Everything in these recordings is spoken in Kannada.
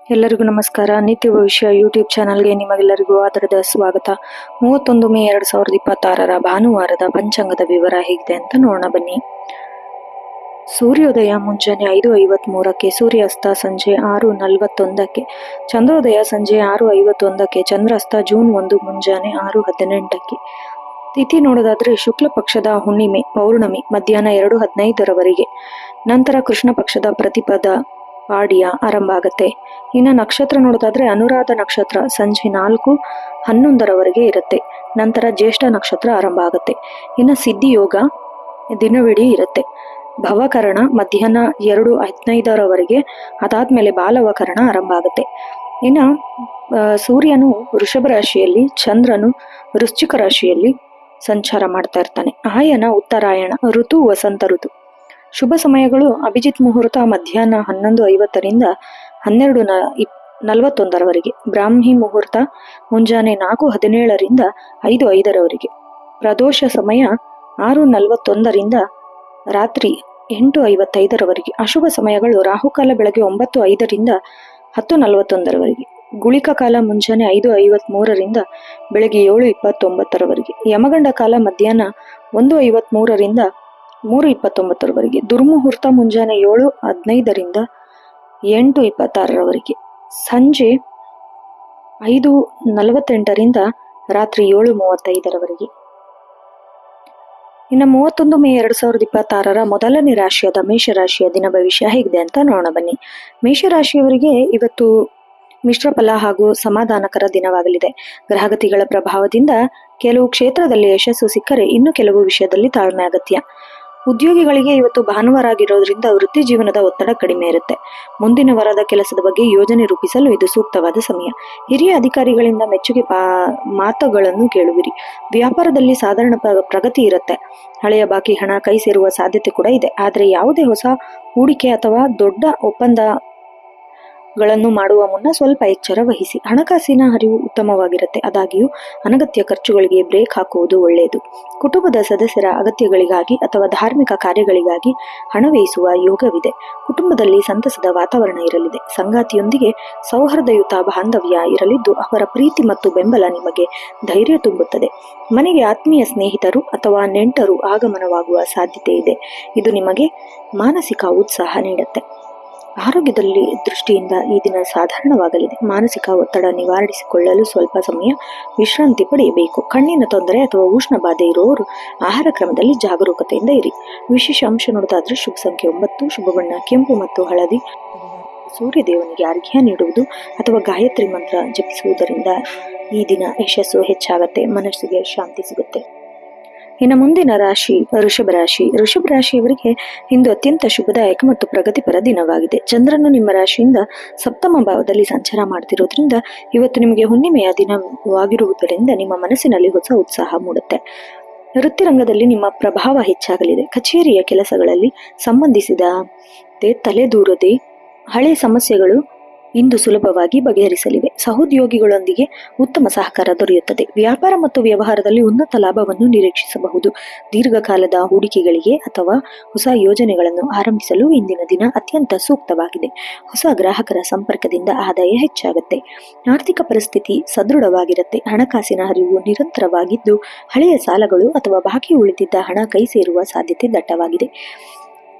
ಎಲ್ಲರಿಗೂ ನಮಸ್ಕಾರ. ನಿತ್ಯ ಭವಿಷ್ಯ ಯೂಟ್ಯೂಬ್ ಚಾನಲ್ಗೆ ನಿಮಗೆಲ್ಲರಿಗೂ ಆದರದ ಸ್ವಾಗತ. 31 ಮೇ 2026 ಭಾನುವಾರದ ಪಂಚಾಂಗದ ವಿವರ ಹೇಗಿದೆ ಅಂತ ನೋಡೋಣ ಬನ್ನಿ. ಸೂರ್ಯೋದಯ ಮುಂಜಾನೆ 5:53ಕ್ಕೆ, ಸೂರ್ಯಾಸ್ತ ಸಂಜೆ 6:41ಕ್ಕೆ, ಚಂದ್ರೋದಯ ಸಂಜೆ 6:51ಕ್ಕೆ, ಚಂದ್ರಾಸ್ತ ಜೂನ್ 1 ಮುಂಜಾನೆ 6:18ಕ್ಕೆ. ತಿಥಿ ನೋಡೋದಾದ್ರೆ ಶುಕ್ಲ ಪಕ್ಷದ ಹುಣ್ಣಿಮೆ ಪೌರ್ಣಮಿ ಮಧ್ಯಾಹ್ನ 2:15ರವರೆಗೆ. ನಂತರ ಕೃಷ್ಣ ಪಕ್ಷದ ಪ್ರತಿಪದ ಪಾಡ್ಯ ಆರಂಭ ಆಗತ್ತೆ. ಇನ್ನು ನಕ್ಷತ್ರ ನೋಡೋದಾದ್ರೆ ಅನುರಾಧ ನಕ್ಷತ್ರ ಸಂಜೆ 4:11ರವರೆಗೆ ಇರುತ್ತೆ. ನಂತರ ಜ್ಯೇಷ್ಠ ನಕ್ಷತ್ರ ಆರಂಭ ಆಗತ್ತೆ. ಇನ್ನು ಸಿದ್ಧಿ ಯೋಗ ದಿನವಿಡೀ ಇರುತ್ತೆ. ಭವಕರಣ ಮಧ್ಯಾಹ್ನ 2:15ರವರೆಗೆ, ಅದಾದ್ಮೇಲೆ ಬಾಲವಕರಣ ಆರಂಭ ಆಗುತ್ತೆ. ಇನ್ನು ಸೂರ್ಯನು ವೃಷಭ ರಾಶಿಯಲ್ಲಿ, ಚಂದ್ರನು ವೃಶ್ಚಿಕ ರಾಶಿಯಲ್ಲಿ ಸಂಚಾರ ಮಾಡ್ತಾ ಇರ್ತಾನೆ. ಆಯನ ಉತ್ತರಾಯಣ, ಋತು ವಸಂತ ಋತು. ಶುಭ ಸಮಯಗಳು ಅಭಿಜಿತ್ ಮುಹೂರ್ತ ಮಧ್ಯಾಹ್ನ 11:50ರಿಂದ 12:41ರವರೆಗೆ. ಬ್ರಾಹ್ಮಿ ಮುಹೂರ್ತ ಮುಂಜಾನೆ 4:17ರಿಂದ 5:05ರವರೆಗೆ. ಪ್ರದೋಷ ಸಮಯ 6:41ರಿಂದ ರಾತ್ರಿ 8:55ರವರೆಗೆ. ಅಶುಭ ಸಮಯಗಳು ರಾಹುಕಾಲ ಬೆಳಗ್ಗೆ 9:05ರಿಂದ 10:41ರವರೆಗೆ. ಗುಳಿಕ ಕಾಲ ಮುಂಜಾನೆ 5:53ರಿಂದ ಬೆಳಗ್ಗೆ 7:29ರವರೆಗೆ. ಯಮಗಂಡ ಕಾಲ ಮಧ್ಯಾಹ್ನ 1:53ರಿಂದ 3:29ರವರೆಗೆ. ದುರ್ಮುಹೂರ್ತ ಮುಂಜಾನೆ 7:15ರಿಂದ 8:26ರವರೆಗೆ. ಸಂಜೆ 5:48ರಿಂದ ರಾತ್ರಿ 7:35ರವರೆಗೆ. ಇನ್ನು 31 ಮೇ 2026 ಮೊದಲನೇ ರಾಶಿಯಾದ ಮೇಷರಾಶಿಯ ದಿನ ಭವಿಷ್ಯ ಹೇಗಿದೆ ಅಂತ ನೋಡೋಣ ಬನ್ನಿ. ಮೇಷರಾಶಿಯವರಿಗೆ ಇವತ್ತು ಮಿಶ್ರ ಫಲ ಹಾಗೂ ಸಮಾಧಾನಕರ ದಿನವಾಗಲಿದೆ. ಗ್ರಹಗತಿಗಳ ಪ್ರಭಾವದಿಂದ ಕೆಲವು ಕ್ಷೇತ್ರದಲ್ಲಿ ಯಶಸ್ಸು ಸಿಕ್ಕರೆ ಇನ್ನು ಕೆಲವು ವಿಷಯದಲ್ಲಿ ತಾಳ್ಮೆ ಅಗತ್ಯ. ಉದ್ಯೋಗಿಗಳಿಗೆ ಇವತ್ತು ಭಾನುವಾರ ಆಗಿರೋದ್ರಿಂದ ವೃತ್ತಿ ಜೀವನದ ಒತ್ತಡ ಕಡಿಮೆ ಇರುತ್ತೆ. ಮುಂದಿನ ವಾರದ ಕೆಲಸದ ಬಗ್ಗೆ ಯೋಜನೆ ರೂಪಿಸಲು ಇದು ಸೂಕ್ತವಾದ ಸಮಯ. ಹಿರಿಯ ಅಧಿಕಾರಿಗಳಿಂದ ಮೆಚ್ಚುಗೆ ಮಾತುಗಳನ್ನು ಕೇಳುವಿರಿ. ವ್ಯಾಪಾರದಲ್ಲಿ ಸಾಧಾರಣ ಪ್ರಗತಿ ಇರುತ್ತೆ. ಹಳೆಯ ಬಾಕಿ ಹಣ ಕೈ ಸೇರುವ ಸಾಧ್ಯತೆ ಕೂಡ ಇದೆ. ಆದರೆ ಯಾವುದೇ ಹೊಸ ಹೂಡಿಕೆ ಅಥವಾ ದೊಡ್ಡ ಒಪ್ಪಂದಗಳನ್ನು ಮಾಡುವ ಮುನ್ನ ಸ್ವಲ್ಪ ಎಚ್ಚರ ವಹಿಸಿ. ಹಣಕಾಸಿನ ಹರಿವು ಉತ್ತಮವಾಗಿರುತ್ತೆ. ಆದಾಗ್ಯೂ ಅನಗತ್ಯ ಖರ್ಚುಗಳಿಗೆ ಬ್ರೇಕ್ ಹಾಕುವುದು ಒಳ್ಳೆಯದು. ಕುಟುಂಬದ ಸದಸ್ಯರ ಅಗತ್ಯಗಳಿಗಾಗಿ ಅಥವಾ ಧಾರ್ಮಿಕ ಕಾರ್ಯಗಳಿಗಾಗಿ ಹಣ ವ್ಯಯಿಸುವ ಯೋಗವಿದೆ. ಕುಟುಂಬದಲ್ಲಿ ಸಂತಸದ ವಾತಾವರಣ ಇರಲಿದೆ. ಸಂಗಾತಿಯೊಂದಿಗೆ ಸೌಹಾರ್ದಯುತ ಬಾಂಧವ್ಯ ಇರಲಿದ್ದು ಅವರ ಪ್ರೀತಿ ಮತ್ತು ಬೆಂಬಲ ನಿಮಗೆ ಧೈರ್ಯ ತುಂಬುತ್ತದೆ. ಮನೆಗೆ ಆತ್ಮೀಯ ಸ್ನೇಹಿತರು ಅಥವಾ ನೆಂಟರು ಆಗಮನವಾಗುವ ಸಾಧ್ಯತೆ ಇದೆ. ಇದು ನಿಮಗೆ ಮಾನಸಿಕ ಉತ್ಸಾಹ ನೀಡುತ್ತೆ. ಆರೋಗ್ಯದಲ್ಲಿ ದೃಷ್ಟಿಯಿಂದ ಈ ದಿನ ಸಾಧಾರಣವಾಗಲಿದೆ. ಮಾನಸಿಕ ಒತ್ತಡ ನಿವಾರಿಸಿಕೊಳ್ಳಲು ಸ್ವಲ್ಪ ಸಮಯ ವಿಶ್ರಾಂತಿ ಪಡೆಯಬೇಕು. ಕಣ್ಣಿನ ತೊಂದರೆ ಅಥವಾ ಉಷ್ಣ ಬಾಧೆ ಇರುವವರು ಆಹಾರ ಕ್ರಮದಲ್ಲಿ ಜಾಗರೂಕತೆಯಿಂದ ಇರಿ. ವಿಶೇಷ ಅಂಶ ನೋಡೋದಾದ್ರೆ ಶುಭ ಸಂಖ್ಯೆ 9, ಶುಭ ಬಣ್ಣ ಕೆಂಪು ಮತ್ತು ಹಳದಿ. ಸೂರ್ಯ ದೇವನಿಗೆ ಅರ್ಘ್ಯ ನೀಡುವುದು ಅಥವಾ ಗಾಯತ್ರಿ ಮಂತ್ರ ಜಪಿಸುವುದರಿಂದ ಈ ದಿನ ಯಶಸ್ಸು ಹೆಚ್ಚಾಗತ್ತೆ, ಮನಸ್ಸಿಗೆ ಶಾಂತಿ ಸಿಗುತ್ತೆ. ಇನ್ನು ಮುಂದಿನ ರಾಶಿ ಋಷಭ ರಾಶಿ. ಋಷಭ ರಾಶಿಯವರಿಗೆ ಇಂದು ಅತ್ಯಂತ ಶುಭದಾಯಕ ಮತ್ತು ಪ್ರಗತಿಪರ ದಿನವಾಗಿದೆ. ಚಂದ್ರನು ನಿಮ್ಮ ರಾಶಿಯಿಂದ ಸಪ್ತಮ ಭಾವದಲ್ಲಿ ಸಂಚಾರ ಮಾಡ್ತಿರೋದ್ರಿಂದ ಇವತ್ತು ನಿಮಗೆ ಹುಣ್ಣಿಮೆಯ ದಿನವಾಗಿರುವುದರಿಂದ ನಿಮ್ಮ ಮನಸ್ಸಿನಲ್ಲಿ ಹೊಸ ಉತ್ಸಾಹ ಮೂಡುತ್ತೆ. ವೃತ್ತಿರಂಗದಲ್ಲಿ ನಿಮ್ಮ ಪ್ರಭಾವ ಹೆಚ್ಚಾಗಲಿದೆ. ಕಚೇರಿಯ ಕೆಲಸಗಳಲ್ಲಿ ಸಂಬಂಧಿಸಿದ ತಲೆದೂರದೆ ಹಳೆ ಸಮಸ್ಯೆಗಳು ಇಂದು ಸುಲಭವಾಗಿ ಬಗೆಹರಿಸಲಿವೆ. ಸಹೋದ್ಯೋಗಿಗಳೊಂದಿಗೆ ಉತ್ತಮ ಸಹಕಾರ ದೊರೆಯುತ್ತದೆ. ವ್ಯಾಪಾರ ಮತ್ತು ವ್ಯವಹಾರದಲ್ಲಿ ಉನ್ನತ ಲಾಭವನ್ನು ನಿರೀಕ್ಷಿಸಬಹುದು. ದೀರ್ಘಕಾಲದ ಹೂಡಿಕೆಗಳಿಗೆ ಅಥವಾ ಹೊಸ ಯೋಜನೆಗಳನ್ನು ಆರಂಭಿಸಲು ಇಂದಿನ ದಿನ ಅತ್ಯಂತ ಸೂಕ್ತವಾಗಿದೆ. ಹೊಸ ಗ್ರಾಹಕರ ಸಂಪರ್ಕದಿಂದ ಆದಾಯ ಹೆಚ್ಚಾಗುತ್ತೆ. ಆರ್ಥಿಕ ಪರಿಸ್ಥಿತಿ ಸದೃಢವಾಗಿರುತ್ತೆ. ಹಣಕಾಸಿನ ಹರಿವು ನಿರಂತರವಾಗಿದ್ದು ಹಳೆಯ ಸಾಲಗಳು ಅಥವಾ ಬಾಕಿ ಉಳಿದಿದ್ದ ಹಣ ಕೈ ಸೇರುವ ಸಾಧ್ಯತೆ ದಟ್ಟವಾಗಿದೆ.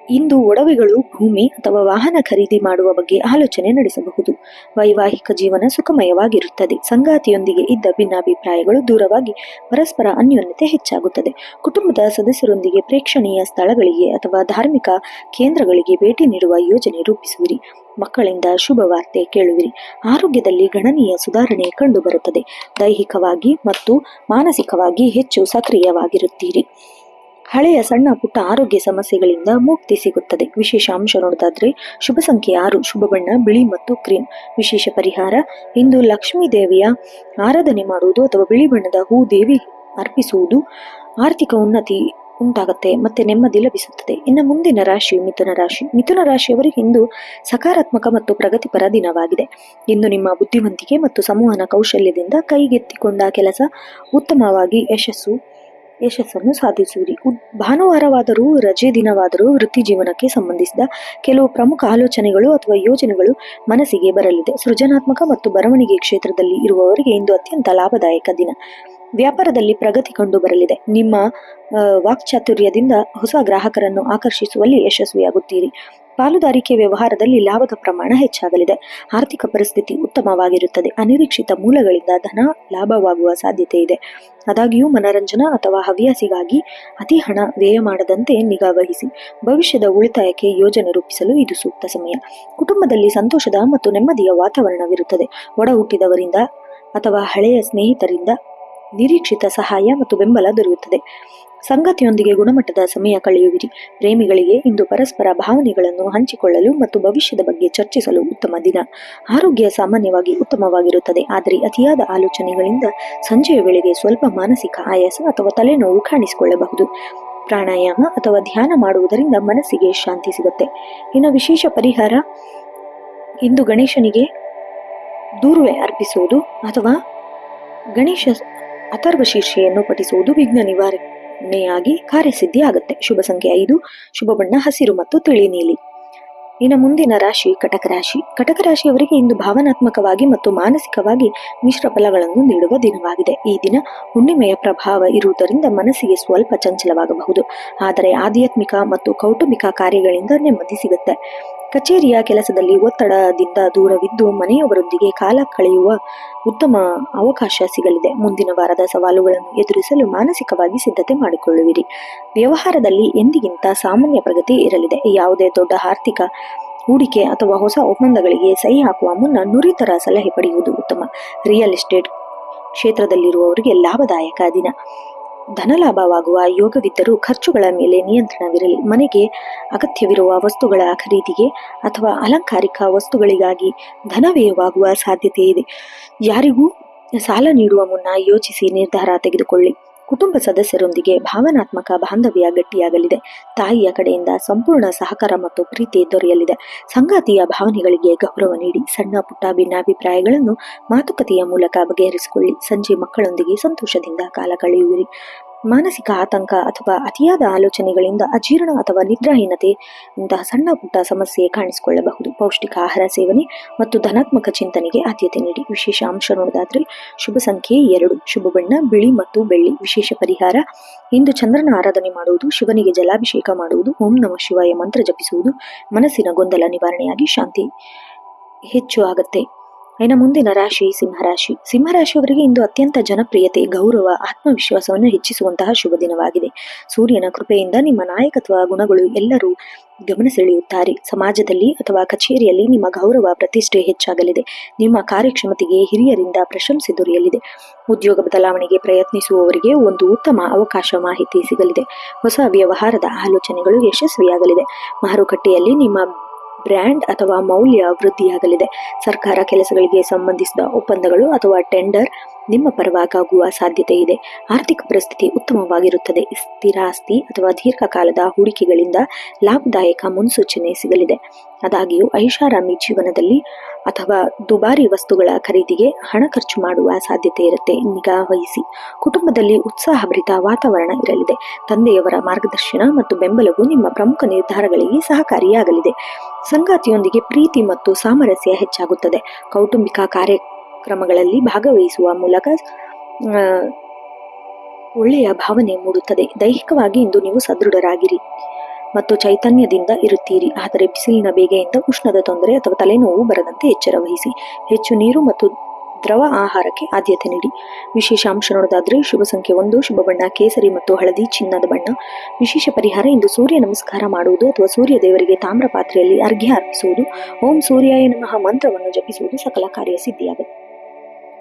ಇಂದು ಒಡವೆಗಳು, ಭೂಮಿ ಅಥವಾ ವಾಹನ ಖರೀದಿ ಮಾಡುವ ಬಗ್ಗೆ ಆಲೋಚನೆ ನಡೆಸಬಹುದು. ವೈವಾಹಿಕ ಜೀವನ ಸುಖಮಯವಾಗಿರುತ್ತದೆ. ಸಂಗಾತಿಯೊಂದಿಗೆ ಇದ್ದ ಭಿನ್ನಾಭಿಪ್ರಾಯಗಳು ದೂರವಾಗಿ ಪರಸ್ಪರ ಅನ್ಯೋನ್ಯತೆ ಹೆಚ್ಚಾಗುತ್ತದೆ. ಕುಟುಂಬದ ಸದಸ್ಯರೊಂದಿಗೆ ಪ್ರೇಕ್ಷಣೀಯ ಸ್ಥಳಗಳಿಗೆ ಅಥವಾ ಧಾರ್ಮಿಕ ಕೇಂದ್ರಗಳಿಗೆ ಭೇಟಿ ನೀಡುವ ಯೋಜನೆ ರೂಪಿಸುವಿರಿ. ಮಕ್ಕಳಿಂದ ಶುಭ ವಾರ್ತೆ ಕೇಳುವಿರಿ. ಆರೋಗ್ಯದಲ್ಲಿ ಗಣನೀಯ ಸುಧಾರಣೆ ಕಂಡುಬರುತ್ತದೆ. ದೈಹಿಕವಾಗಿ ಮತ್ತು ಮಾನಸಿಕವಾಗಿ ಹೆಚ್ಚು ಸಕ್ರಿಯವಾಗಿರುತ್ತೀರಿ. ಹಳೆಯ ಸಣ್ಣ ಪುಟ್ಟ ಆರೋಗ್ಯ ಸಮಸ್ಯೆಗಳಿಂದ ಮುಕ್ತಿ ಸಿಗುತ್ತದೆ. ವಿಶೇಷ ಅಂಶ ನೋಡೋದಾದ್ರೆ ಶುಭ ಸಂಖ್ಯೆ 6, ಶುಭ ಬಣ್ಣ ಬಿಳಿ ಮತ್ತು ಕ್ರೀಮ್. ವಿಶೇಷ ಪರಿಹಾರ ಇಂದು ಲಕ್ಷ್ಮೀ ದೇವಿಯ ಆರಾಧನೆ ಮಾಡುವುದು ಅಥವಾ ಬಿಳಿ ಬಣ್ಣದ ಹೂ ದೇವಿ ಅರ್ಪಿಸುವುದು ಆರ್ಥಿಕ ಉನ್ನತಿ ಉಂಟಾಗುತ್ತೆ ಮತ್ತೆ ನೆಮ್ಮದಿ ಲಭಿಸುತ್ತದೆ. ಇನ್ನು ಮುಂದಿನ ರಾಶಿ ಮಿಥುನ ರಾಶಿ. ಮಿಥುನ ರಾಶಿಯವರಿಗೆ ಇಂದು ಸಕಾರಾತ್ಮಕ ಮತ್ತು ಪ್ರಗತಿಪರ ದಿನವಾಗಿದೆ. ಇಂದು ನಿಮ್ಮ ಬುದ್ಧಿವಂತಿಕೆ ಮತ್ತು ಸಂವಹನ ಕೌಶಲ್ಯದಿಂದ ಕೈಗೆತ್ತಿಕೊಂಡ ಕೆಲಸ ಉತ್ತಮವಾಗಿ ಯಶಸ್ಸು ಯಶಸ್ಸನ್ನು ಸಾಧಿಸುವಿರಿ. ಭಾನುವಾರವಾದರೂ ರಜೆ ದಿನವಾದರೂ ವೃತ್ತಿ ಜೀವನಕ್ಕೆ ಸಂಬಂಧಿಸಿದ ಕೆಲವು ಪ್ರಮುಖ ಆಲೋಚನೆಗಳು ಅಥವಾ ಯೋಜನೆಗಳು ಮನಸ್ಸಿಗೆ ಬರಲಿದೆ. ಸೃಜನಾತ್ಮಕ ಮತ್ತು ಬರವಣಿಗೆ ಕ್ಷೇತ್ರದಲ್ಲಿ ಇರುವವರಿಗೆ ಇಂದು ಅತ್ಯಂತ ಲಾಭದಾಯಕ ದಿನ. ವ್ಯಾಪಾರದಲ್ಲಿ ಪ್ರಗತಿ ಕಂಡು ಬರಲಿದೆ. ನಿಮ್ಮ ವಾಕ್ಚಾತುರ್ಯದಿಂದ ಹೊಸ ಗ್ರಾಹಕರನ್ನು ಆಕರ್ಷಿಸುವಲ್ಲಿ ಯಶಸ್ವಿಯಾಗುತ್ತೀರಿ. ಪಾಲುದಾರಿಕೆ ವ್ಯವಹಾರದಲ್ಲಿ ಲಾಭದ ಪ್ರಮಾಣ ಹೆಚ್ಚಾಗಲಿದೆ. ಆರ್ಥಿಕ ಪರಿಸ್ಥಿತಿ ಉತ್ತಮವಾಗಿರುತ್ತದೆ. ಅನಿರೀಕ್ಷಿತ ಮೂಲಗಳಿಂದ ಧನ ಲಾಭವಾಗುವ ಸಾಧ್ಯತೆ ಇದೆ. ಆದಾಗ್ಯೂ ಮನರಂಜನಾ ಅಥವಾ ಹವ್ಯಾಸಿಗಾಗಿ ಅತಿ ಹಣ ವ್ಯಯ ಮಾಡದಂತೆ ನಿಗಾ ವಹಿಸಿ. ಭವಿಷ್ಯದ ಉಳಿತಾಯಕ್ಕೆ ಯೋಜನೆ ರೂಪಿಸಲು ಇದು ಸೂಕ್ತ ಸಮಯ. ಕುಟುಂಬದಲ್ಲಿ ಸಂತೋಷದ ಮತ್ತು ನೆಮ್ಮದಿಯ ವಾತಾವರಣವಿರುತ್ತದೆ. ಒಡ ಹುಟ್ಟಿದವರಿಂದ ಅಥವಾ ಹಳೆಯ ಸ್ನೇಹಿತರಿಂದ ನಿರೀಕ್ಷಿತ ಸಹಾಯ ಮತ್ತು ಬೆಂಬಲ ದೊರೆಯುತ್ತದೆ. ಸಂಗಾತಿಯೊಂದಿಗೆ ಗುಣಮಟ್ಟದ ಸಮಯ ಕಳೆಯುವಿರಿ. ಪ್ರೇಮಿಗಳಿಗೆ ಇಂದು ಪರಸ್ಪರ ಭಾವನೆಗಳನ್ನು ಹಂಚಿಕೊಳ್ಳಲು ಮತ್ತು ಭವಿಷ್ಯದ ಬಗ್ಗೆ ಚರ್ಚಿಸಲು ಉತ್ತಮ ದಿನ. ಆರೋಗ್ಯ ಸಾಮಾನ್ಯವಾಗಿ ಉತ್ತಮವಾಗಿರುತ್ತದೆ, ಆದರೆ ಅತಿಯಾದ ಆಲೋಚನೆಗಳಿಂದ ಸಂಜೆಯ ವೇಳೆಗೆ ಸ್ವಲ್ಪ ಮಾನಸಿಕ ಆಯಾಸ ಅಥವಾ ತಲೆನೋವು ಕಾಣಿಸಿಕೊಳ್ಳಬಹುದು. ಪ್ರಾಣಾಯಾಮ ಅಥವಾ ಧ್ಯಾನ ಮಾಡುವುದರಿಂದ ಮನಸ್ಸಿಗೆ ಶಾಂತಿ ಸಿಗುತ್ತೆ. ಇನ್ನು ವಿಶೇಷ ಪರಿಹಾರ, ಇಂದು ಗಣೇಶನಿಗೆ ದೂರ್ವೆ ಅರ್ಪಿಸುವುದು ಅಥವಾ ಗಣೇಶ ಅಥರ್ವ ಶೀರ್ಷೆಯನ್ನು ಪಠಿಸುವುದು ವಿಘ್ನ ನಿವಾರಣೆಯಾಗಿ ಕಾರ್ಯಸಿದ್ಧಿ ಆಗುತ್ತೆ. ಶುಭ ಸಂಖ್ಯೆ 5, ಶುಭ ಬಣ್ಣ ಹಸಿರು ಮತ್ತು ತಿಳಿ ನೀಲಿ. ಇನ್ನು ಮುಂದಿನ ರಾಶಿ ಕಟಕ ರಾಶಿ. ಕಟಕ ರಾಶಿಯವರಿಗೆ ಇಂದು ಭಾವನಾತ್ಮಕವಾಗಿ ಮತ್ತು ಮಾನಸಿಕವಾಗಿ ಮಿಶ್ರ ಫಲಗಳನ್ನು ನೀಡುವ ದಿನವಾಗಿದೆ. ಈ ದಿನ ಹುಣ್ಣಿಮೆಯ ಪ್ರಭಾವ ಇರುವುದರಿಂದ ಮನಸ್ಸಿಗೆ ಸ್ವಲ್ಪ ಚಂಚಲವಾಗಬಹುದು, ಆದರೆ ಆಧ್ಯಾತ್ಮಿಕ ಮತ್ತು ಕೌಟುಂಬಿಕ ಕಾರ್ಯಗಳಿಂದ ನೆಮ್ಮದಿ ಸಿಗುತ್ತೆ. ಕಚೇರಿಯ ಕೆಲಸದಲ್ಲಿ ಒತ್ತಡದಿಂದ ದೂರವಿದ್ದು ಮನೆಯವರೊಂದಿಗೆ ಕಾಲ ಕಳೆಯುವ ಉತ್ತಮ ಅವಕಾಶ ಸಿಗಲಿದೆ. ಮುಂದಿನ ವಾರದ ಸವಾಲುಗಳನ್ನು ಎದುರಿಸಲು ಮಾನಸಿಕವಾಗಿ ಸಿದ್ಧತೆ ಮಾಡಿಕೊಳ್ಳುವಿರಿ. ವ್ಯವಹಾರದಲ್ಲಿ ಎಂದಿಗಿಂತ ಸಾಮಾನ್ಯ ಪ್ರಗತಿ ಇರಲಿದೆ. ಯಾವುದೇ ದೊಡ್ಡ ಆರ್ಥಿಕ ಹೂಡಿಕೆ ಅಥವಾ ಹೊಸ ಒಪ್ಪಂದಗಳಿಗೆ ಸಹಿ ಹಾಕುವ ಮುನ್ನ ನುರಿತರ ಸಲಹೆ ಪಡೆಯುವುದು ಉತ್ತಮ. ರಿಯಲ್ ಎಸ್ಟೇಟ್ ಕ್ಷೇತ್ರದಲ್ಲಿರುವವರಿಗೆ ಲಾಭದಾಯಕ ದಿನ. ಧನಲಾಭವಾಗುವ ಯೋಗವಿದ್ದರೂ ಖರ್ಚುಗಳ ಮೇಲೆ ನಿಯಂತ್ರಣವಿರಲಿ. ಮನೆಗೆ ಅಗತ್ಯವಿರುವ ವಸ್ತುಗಳ ಖರೀದಿಗೆ ಅಥವಾ ಅಲಂಕಾರಿಕ ವಸ್ತುಗಳಿಗಾಗಿ ಧನವ್ಯಯವಾಗುವ ಸಾಧ್ಯತೆ ಇದೆ. ಯಾರಿಗೂ ಸಾಲ ನೀಡುವ ಮುನ್ನ ಯೋಚಿಸಿ ನಿರ್ಧಾರ ತೆಗೆದುಕೊಳ್ಳಿ. ಕುಟುಂಬ ಸದಸ್ಯರೊಂದಿಗೆ ಭಾವನಾತ್ಮಕ ಬಾಂಧವ್ಯ ಗಟ್ಟಿಯಾಗಲಿದೆ. ತಾಯಿಯ ಕಡೆಯಿಂದ ಸಂಪೂರ್ಣ ಸಹಕಾರ ಮತ್ತು ಪ್ರೀತಿ ದೊರೆಯಲಿದೆ. ಸಂಗಾತಿಯ ಭಾವನೆಗಳಿಗೆ ಗೌರವ ನೀಡಿ. ಸಣ್ಣ ಪುಟ್ಟ ಭಿನ್ನಾಭಿಪ್ರಾಯಗಳನ್ನು ಮಾತುಕತೆಯ ಮೂಲಕ ಬಗೆಹರಿಸಿಕೊಳ್ಳಿ. ಸಂಜೆ ಮಕ್ಕಳೊಂದಿಗೆ ಸಂತೋಷದಿಂದ ಕಾಲ ಕಳೆಯುವಿರಿ. ಮಾನಸಿಕ ಆತಂಕ ಅಥವಾ ಅತಿಯಾದ ಆಲೋಚನೆಗಳಿಂದ ಅಜೀರ್ಣ ಅಥವಾ ನಿದ್ರಾಹೀನತೆ ಇಂತಹ ಸಣ್ಣ ಪುಟ್ಟ ಸಮಸ್ಯೆ ಕಾಣಿಸಿಕೊಳ್ಳಬಹುದು. ಪೌಷ್ಟಿಕ ಆಹಾರ ಸೇವನೆ ಮತ್ತು ಧನಾತ್ಮಕ ಚಿಂತನೆಗೆ ಆದ್ಯತೆ ನೀಡಿ. ವಿಶೇಷ ಅಂಶ ನೋಡೋದಾದ್ರೆ ಶುಭ ಸಂಖ್ಯೆ 2, ಶುಭ ಬಣ್ಣ ಬಿಳಿ ಮತ್ತು ಬೆಳ್ಳಿ. ವಿಶೇಷ ಪರಿಹಾರ, ಇಂದು ಚಂದ್ರನ ಆರಾಧನೆ ಮಾಡುವುದು, ಶಿವನಿಗೆ ಜಲಾಭಿಷೇಕ ಮಾಡುವುದು, ಓಂ ನಮಃ ಶಿವಾಯ ಮಂತ್ರ ಜಪಿಸುವುದು ಮನಸ್ಸಿನ ಗೊಂದಲ ನಿವಾರಣೆಯಾಗಿ ಶಾಂತಿ ಹೆಚ್ಚು ಆಗುತ್ತೆ. ಇನ್ನು ಮುಂದಿನ ರಾಶಿ ಸಿಂಹರಾಶಿ. ಸಿಂಹರಾಶಿಯವರಿಗೆ ಇಂದು ಅತ್ಯಂತ ಜನಪ್ರಿಯತೆ, ಗೌರವ, ಆತ್ಮವಿಶ್ವಾಸವನ್ನು ಹೆಚ್ಚಿಸುವಂತಹ ಶುಭ ದಿನವಾಗಿದೆ. ಸೂರ್ಯನ ಕೃಪೆಯಿಂದ ನಿಮ್ಮ ನಾಯಕತ್ವ ಗುಣಗಳು ಎಲ್ಲರೂ ಗಮನ ಸೆಳೆಯುತ್ತಾರೆ. ಸಮಾಜದಲ್ಲಿ ಅಥವಾ ಕಚೇರಿಯಲ್ಲಿ ನಿಮ್ಮ ಗೌರವ ಪ್ರತಿಷ್ಠೆ ಹೆಚ್ಚಾಗಲಿದೆ. ನಿಮ್ಮ ಕಾರ್ಯಕ್ಷಮತೆಗೆ ಹಿರಿಯರಿಂದ ಪ್ರಶಂಸೆ ದೊರೆಯಲಿದೆ. ಉದ್ಯೋಗ ಬದಲಾವಣೆಗೆ ಪ್ರಯತ್ನಿಸುವವರಿಗೆ ಒಂದು ಉತ್ತಮ ಅವಕಾಶ ಮಾಹಿತಿ ಸಿಗಲಿದೆ. ಹೊಸ ವ್ಯವಹಾರದ ಆಲೋಚನೆಗಳು ಯಶಸ್ವಿಯಾಗಲಿದೆ. ಮಾರುಕಟ್ಟೆಯಲ್ಲಿ ನಿಮ್ಮ ಬ್ರ್ಯಾಂಡ್ ಅಥವಾ ಮೌಲ್ಯ ವೃದ್ಧಿಯಾಗಲಿದೆ. ಸರ್ಕಾರ ಕೆಲಸಗಳಿಗೆ ಸಂಬಂಧಿಸಿದ ಒಪ್ಪಂದಗಳು ಅಥವಾ ಟೆಂಡರ್ ನಿಮ್ಮ ಪರವಾಗುವ ಸಾಧ್ಯತೆ ಇದೆ. ಆರ್ಥಿಕ ಪರಿಸ್ಥಿತಿ ಉತ್ತಮವಾಗಿರುತ್ತದೆ. ಸ್ಥಿರಾಸ್ತಿ ಅಥವಾ ದೀರ್ಘಕಾಲದ ಹೂಡಿಕೆಗಳಿಂದ ಲಾಭದಾಯಕ ಮುನ್ಸೂಚನೆ ಸಿಗಲಿದೆ. ಆದಾಗ್ಯೂ ಐಷಾರಾಮಿ ಜೀವನದಲ್ಲಿ ಅಥವಾ ದುಬಾರಿ ವಸ್ತುಗಳ ಖರೀದಿಗೆ ಹಣ ಖರ್ಚು ಮಾಡುವ ಸಾಧ್ಯತೆ ಇರುತ್ತೆ. ನಿಗಾ ವಹಿಸಿ. ಕುಟುಂಬದಲ್ಲಿ ಉತ್ಸಾಹಭರಿತ ವಾತಾವರಣ ಇರಲಿದೆ. ತಂದೆಯವರ ಮಾರ್ಗದರ್ಶನ ಮತ್ತು ಬೆಂಬಲವು ನಿಮ್ಮ ಪ್ರಮುಖ ನಿರ್ಧಾರಗಳಿಗೆ ಸಹಕಾರಿಯಾಗಲಿದೆ. ಸಂಗಾತಿಯೊಂದಿಗೆ ಪ್ರೀತಿ ಮತ್ತು ಸಾಮರಸ್ಯ ಹೆಚ್ಚಾಗುತ್ತದೆ. ಕೌಟುಂಬಿಕ ಕಾರ್ಯಕ್ರಮಗಳಲ್ಲಿ ಭಾಗವಹಿಸುವ ಮೂಲಕ ಒಳ್ಳೆಯ ಭಾವನೆ ಮೂಡುತ್ತದೆ. ದೈಹಿಕವಾಗಿ ಇಂದು ನೀವು ಸದೃಢರಾಗಿರಿ ಮತ್ತು ಚೈತನ್ಯದಿಂದ ಇರುತ್ತೀರಿ. ಆದರೆ ಬಿಸಿಲಿನ ಬೇಗೆಯಿಂದ ಉಷ್ಣದ ತೊಂದರೆ ಅಥವಾ ತಲೆನೋವು ಬರದಂತೆ ಎಚ್ಚರ ವಹಿಸಿ. ಹೆಚ್ಚು ನೀರು ಮತ್ತು ದ್ರವ ಆಹಾರಕ್ಕೆ ಆದ್ಯತೆ ನೀಡಿ. ವಿಶೇಷ ಅಂಶ ನೋಡೋದಾದ್ರೆ ಶುಭ ಸಂಖ್ಯೆ 1, ಶುಭ ಬಣ್ಣ ಕೇಸರಿ ಮತ್ತು ಹಳದಿ ಚಿನ್ನದ ಬಣ್ಣ. ವಿಶೇಷ ಪರಿಹಾರ, ಇಂದು ಸೂರ್ಯ ನಮಸ್ಕಾರ ಮಾಡುವುದು ಅಥವಾ ಸೂರ್ಯ ದೇವರಿಗೆ ತಾಮ್ರ ಪಾತ್ರೆಯಲ್ಲಿ ಅರ್ಘ್ಯ ಅರ್ಪಿಸುವುದು, ಓಂ ಸೂರ್ಯಾಯ ನಮಃ ಮಂತ್ರವನ್ನು ಜಪಿಸುವುದು ಸಕಲ ಕಾರ್ಯ ಸಿದ್ಧಿಯಾಗುತ್ತೆ.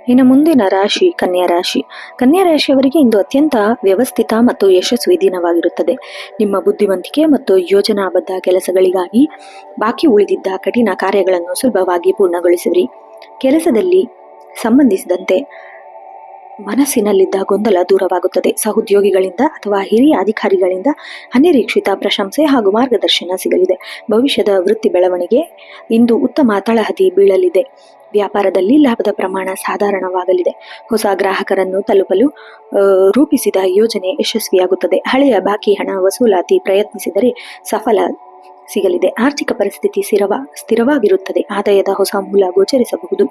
ಇನ್ನು ಮುಂದಿನ ರಾಶಿ ಕನ್ಯಾ ರಾಶಿ. ಕನ್ಯಾ ರಾಶಿಯವರಿಗೆ ಇಂದು ಅತ್ಯಂತ ವ್ಯವಸ್ಥಿತ ಮತ್ತು ಯಶಸ್ವಿ ದಿನವಾಗಿರುತ್ತದೆ. ನಿಮ್ಮ ಬುದ್ಧಿವಂತಿಕೆ ಮತ್ತು ಯೋಜನಾಬದ್ಧ ಕೆಲಸಗಳಿಗಾಗಿ ಬಾಕಿ ಉಳಿದಿದ್ದ ಕಠಿಣ ಕಾರ್ಯಗಳನ್ನು ಸುಲಭವಾಗಿ ಪೂರ್ಣಗೊಳಿಸಿರಿ. ಕೆಲಸದಲ್ಲಿ ಸಂಬಂಧಿಸಿದಂತೆ ಮನಸ್ಸಿನಲ್ಲಿದ್ದ ಗೊಂದಲ ದೂರವಾಗುತ್ತದೆ. ಸಹೋದ್ಯೋಗಿಗಳಿಂದ ಅಥವಾ ಹಿರಿಯ ಅಧಿಕಾರಿಗಳಿಂದ ಅನಿರೀಕ್ಷಿತ ಪ್ರಶಂಸೆ ಹಾಗೂ ಮಾರ್ಗದರ್ಶನ ಸಿಗಲಿದೆ. ಭವಿಷ್ಯದ ವೃತ್ತಿ ಬೆಳವಣಿಗೆ ಇಂದು ಉತ್ತಮ ತಳಹದಿ ಬೀಳಲಿದೆ. ವ್ಯಾಪಾರದಲ್ಲಿ ಲಾಭದ ಪ್ರಮಾಣ ಸಾಧಾರಣವಾಗಲಿದೆ. ಹೊಸ ಗ್ರಾಹಕರನ್ನು ತಲುಪಲು ರೂಪಿಸಿದ ಯೋಜನೆ ಯಶಸ್ವಿಯಾಗುತ್ತದೆ. ಹಳೆಯ ಬಾಕಿ ಹಣ ವಸೂಲಾತಿ ಪ್ರಯತ್ನಿಸಿದರೆ ಸಫಲ ಸಿಗಲಿದೆ. ಆರ್ಥಿಕ ಪರಿಸ್ಥಿತಿ ಸ್ಥಿರವಾಗಿರುತ್ತದೆ. ಆದಾಯದ ಹೊಸ ಮೂಲ ಗೋಚರಿಸಬಹುದು.